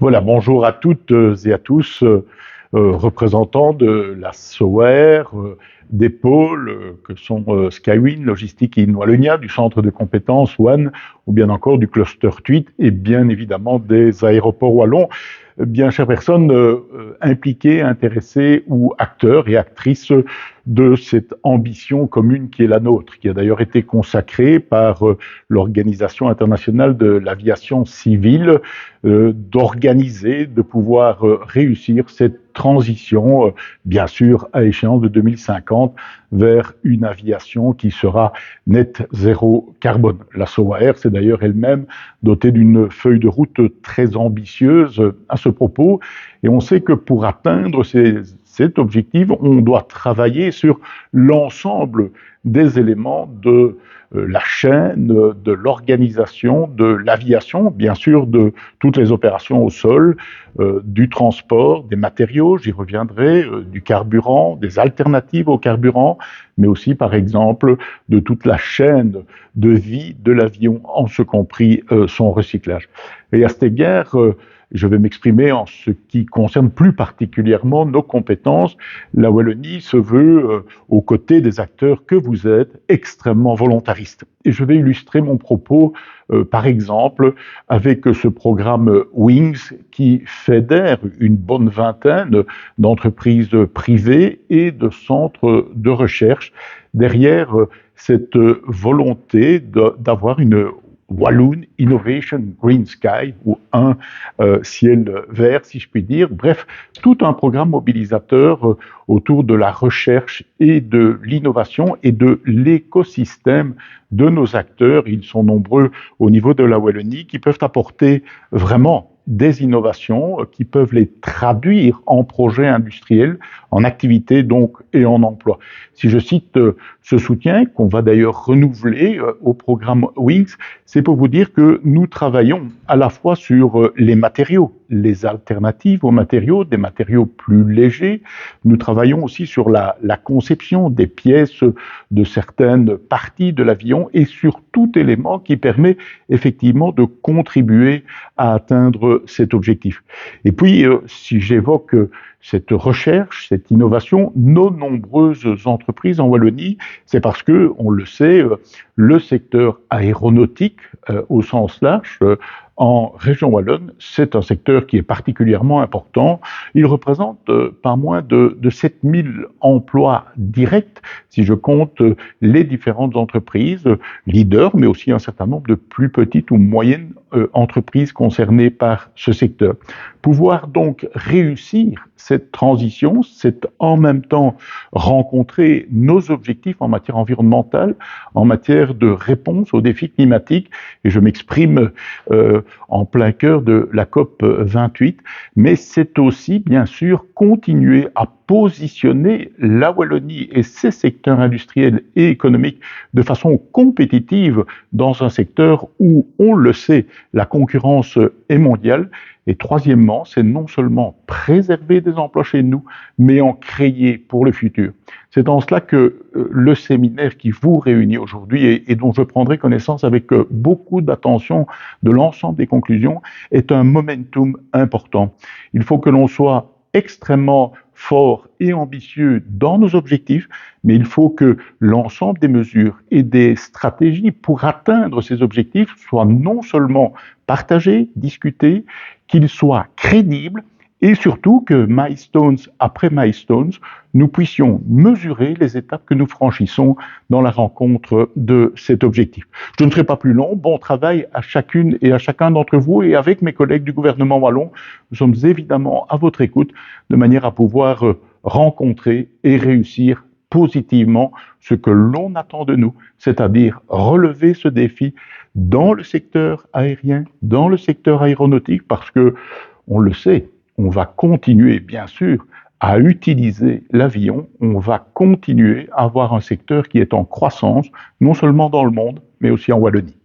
Voilà, bonjour à toutes et à tous, représentants de la SOER, des pôles que sont Skywin, Logistique in Wallonia, du centre de compétences One, ou bien encore du cluster TUIT, et bien évidemment des aéroports wallons. Bien chères personnes impliquées, intéressées ou acteurs et actrices de cette ambition commune qui est la nôtre, qui a d'ailleurs été consacrée par l'Organisation internationale de l'aviation civile, d'organiser, de pouvoir réussir cette transition, bien sûr à échéance de 2050, vers une aviation qui sera net zéro carbone. La SOAR s'est d'ailleurs elle-même dotée d'une feuille de route très ambitieuse à ce propos, et on sait que pour atteindre cet objectif, on doit travailler sur l'ensemble des éléments de la chaîne, de l'organisation, de l'aviation, bien sûr, de toutes les opérations au sol, du transport, des matériaux, j'y reviendrai, du carburant, des alternatives au carburant, mais aussi, par exemple, de toute la chaîne de vie de l'avion, en ce compris son recyclage. Et à cet égard, je vais m'exprimer en ce qui concerne plus particulièrement nos compétences. La Wallonie se veut, aux côtés des acteurs que vous êtes, extrêmement volontariste. Et je vais illustrer mon propos, par exemple, avec ce programme Wings qui fédère une bonne vingtaine d'entreprises privées et de centres de recherche derrière cette volonté d'avoir une Walloon Innovation Green Sky, ou un ciel vert, si je puis dire. Bref, tout un programme mobilisateur autour de la recherche et de l'innovation et de l'écosystème de nos acteurs. Ils sont nombreux au niveau de la Wallonie qui peuvent apporter vraiment des innovations, qui peuvent les traduire en projets industriels, en activités donc et en emploi. Si je cite ce soutien, qu'on va d'ailleurs renouveler au programme Wings, c'est pour vous dire que nous travaillons à la fois sur les matériaux, les alternatives aux matériaux, des matériaux plus légers. Nous travaillons aussi sur la conception des pièces de certaines parties de l'avion et sur tout élément qui permet effectivement de contribuer à atteindre cet objectif. Et puis, si j'évoque cette recherche, cette innovation, nos nombreuses entreprises en Wallonie, c'est parce que, on le sait, le secteur aéronautique, au sens large, en région wallonne, c'est un secteur qui est particulièrement important. Il représente pas moins de 7000 emplois directs, si je compte les différentes entreprises, leaders, mais aussi un certain nombre de plus petites ou moyennes entreprises concernées par ce secteur. Pouvoir donc réussir cette transition, c'est en même temps rencontrer nos objectifs en matière environnementale, en matière de réponse aux défis climatiques, et je m'exprime en plein cœur de la COP 28, mais c'est aussi, bien sûr, continuer à positionner la Wallonie et ses secteurs industriels et économiques de façon compétitive dans un secteur où, on le sait, la concurrence est mondiale. Et troisièmement, c'est non seulement préserver des emplois chez nous, mais en créer pour le futur. C'est en cela que le séminaire qui vous réunit aujourd'hui et dont je prendrai connaissance avec beaucoup d'attention de l'ensemble des conclusions est un momentum important. Il faut que l'on soit extrêmement fort et ambitieux dans nos objectifs, mais il faut que l'ensemble des mesures et des stratégies pour atteindre ces objectifs soient non seulement partagées, discutées, qu'ils soient crédibles et surtout que milestones après milestones, nous puissions mesurer les étapes que nous franchissons dans la rencontre de cet objectif. Je ne serai pas plus long. Bon travail à chacune et à chacun d'entre vous, et avec mes collègues du gouvernement wallon, nous sommes évidemment à votre écoute de manière à pouvoir rencontrer et réussir positivement ce que l'on attend de nous, c'est-à-dire relever ce défi dans le secteur aérien, dans le secteur aéronautique, parce que, on le sait, on va continuer, bien sûr, à utiliser l'avion, on va continuer à avoir un secteur qui est en croissance, non seulement dans le monde, mais aussi en Wallonie.